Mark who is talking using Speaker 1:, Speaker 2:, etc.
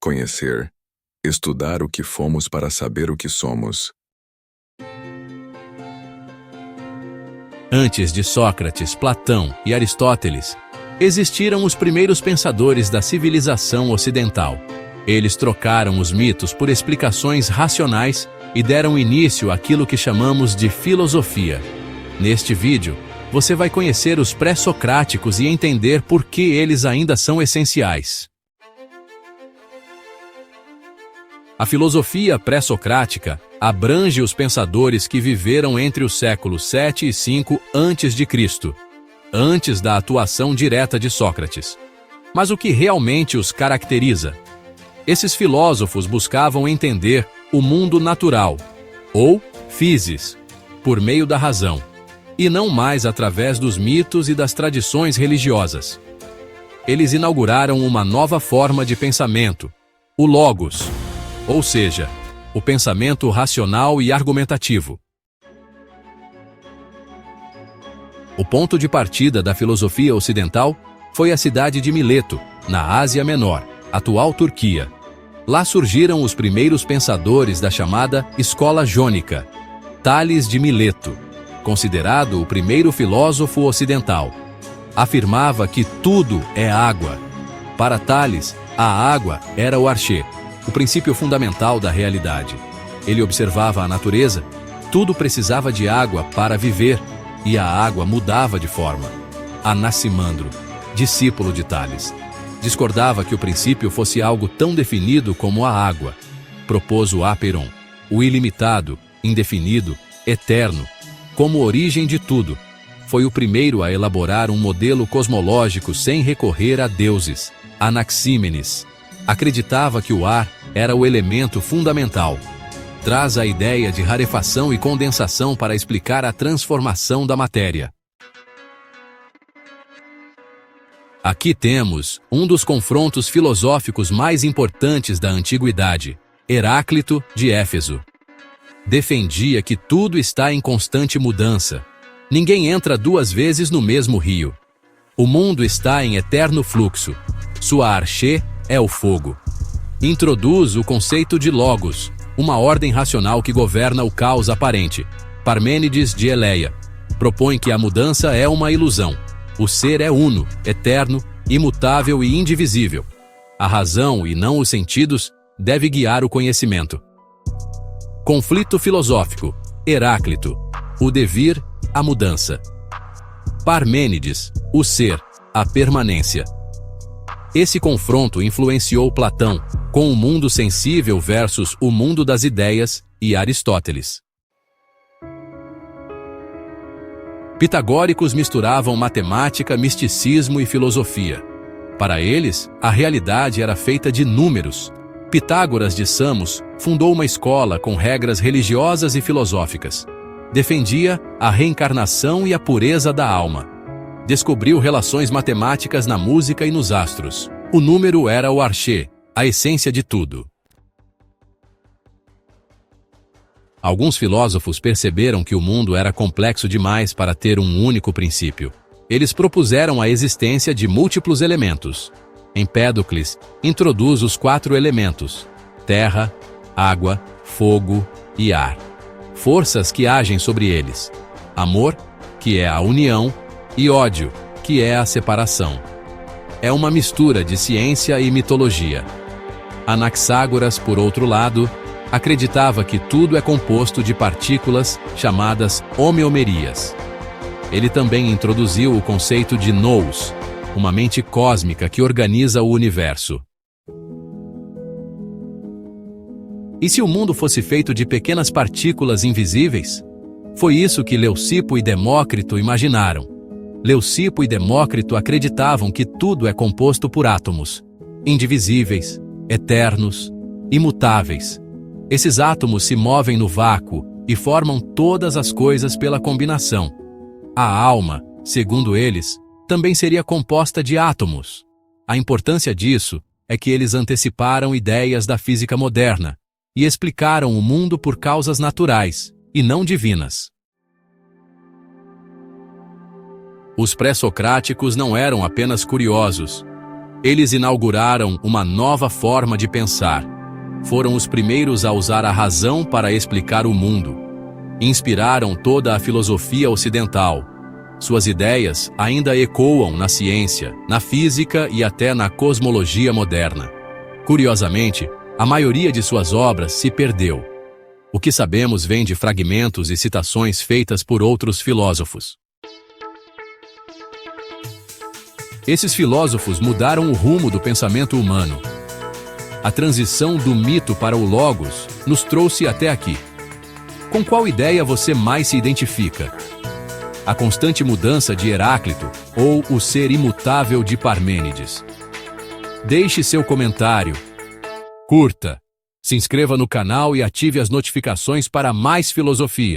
Speaker 1: conhecer, estudar o que fomos para saber o que somos.
Speaker 2: Antes de Sócrates, Platão e Aristóteles, existiram os primeiros pensadores da civilização ocidental. Eles trocaram os mitos por explicações racionais e deram início àquilo que chamamos de filosofia. Neste vídeo, você vai conhecer os pré-socráticos e entender por que eles ainda são essenciais. A filosofia pré-socrática abrange os pensadores que viveram entre os séculos 7 e 5 a.C., antes da atuação direta de Sócrates. Mas o que realmente os caracteriza? Esses filósofos buscavam entender o mundo natural, ou physis, por meio da razão, e não mais através dos mitos e das tradições religiosas. Eles inauguraram uma nova forma de pensamento, o logos, ou seja, o pensamento racional e argumentativo. O ponto de partida da filosofia ocidental foi a cidade de Mileto, na Ásia Menor, atual Turquia. Lá surgiram os primeiros pensadores da chamada Escola Jônica, Tales de Mileto, considerado o primeiro filósofo ocidental. Afirmava que tudo é água. Para Tales, a água era o archê, o princípio fundamental da realidade. Ele observava a natureza, tudo precisava de água para viver, e a água mudava de forma. Anaximandro, discípulo de Tales, discordava que o princípio fosse algo tão definido como a água. Propôs o apeiron, o ilimitado, indefinido, eterno, como origem de tudo. Foi o primeiro a elaborar um modelo cosmológico sem recorrer a deuses. Anaxímenes acreditava que o ar era o elemento fundamental. Traz a ideia de rarefação e condensação para explicar a transformação da matéria. Aqui temos um dos confrontos filosóficos mais importantes da antiguidade, Heráclito de Éfeso. Defendia que tudo está em constante mudança. Ninguém entra duas vezes no mesmo rio. O mundo está em eterno fluxo. Sua archê é o fogo. Introduz o conceito de logos, uma ordem racional que governa o caos aparente. Parmênides de Eleia propõe que a mudança é uma ilusão. O ser é uno, eterno, imutável e indivisível. A razão, e não os sentidos, deve guiar o conhecimento. Conflito filosófico. Heráclito, o devir, a mudança. Parmênides, o ser, a permanência. Esse confronto influenciou Platão, com o mundo sensível versus o mundo das ideias, e Aristóteles. Pitagóricos misturavam matemática, misticismo e filosofia. Para eles, a realidade era feita de números. Pitágoras de Samos fundou uma escola com regras religiosas e filosóficas. Defendia a reencarnação e a pureza da alma. Descobriu relações matemáticas na música e nos astros. O número era o archê, a essência de tudo. Alguns filósofos perceberam que o mundo era complexo demais para ter um único princípio. Eles propuseram a existência de múltiplos elementos. Empédocles introduz os 4 elementos: terra, água, fogo e ar. Forças que agem sobre eles. Amor, que é a união, e ódio, que é a separação. É uma mistura de ciência e mitologia. Anaxágoras, por outro lado, acreditava que tudo é composto de partículas chamadas homeomerias. Ele também introduziu o conceito de nous, uma mente cósmica que organiza o universo. E se o mundo fosse feito de pequenas partículas invisíveis? Foi isso que Leucipo e Demócrito imaginaram. Leucipo e Demócrito acreditavam que tudo é composto por átomos, indivisíveis, eternos, imutáveis. Esses átomos se movem no vácuo e formam todas as coisas pela combinação. A alma, segundo eles, também seria composta de átomos. A importância disso é que eles anteciparam ideias da física moderna e explicaram o mundo por causas naturais, e não divinas. Os pré-socráticos não eram apenas curiosos. Eles inauguraram uma nova forma de pensar. Foram os primeiros a usar a razão para explicar o mundo. Inspiraram toda a filosofia ocidental. Suas ideias ainda ecoam na ciência, na física e até na cosmologia moderna. Curiosamente, a maioria de suas obras se perdeu. O que sabemos vem de fragmentos e citações feitas por outros filósofos. Esses filósofos mudaram o rumo do pensamento humano. A transição do mito para o logos nos trouxe até aqui. Com qual ideia você mais se identifica? A constante mudança de Heráclito ou o ser imutável de Parmênides? Deixe seu comentário. Curta, se inscreva no canal e ative as notificações para mais filosofia.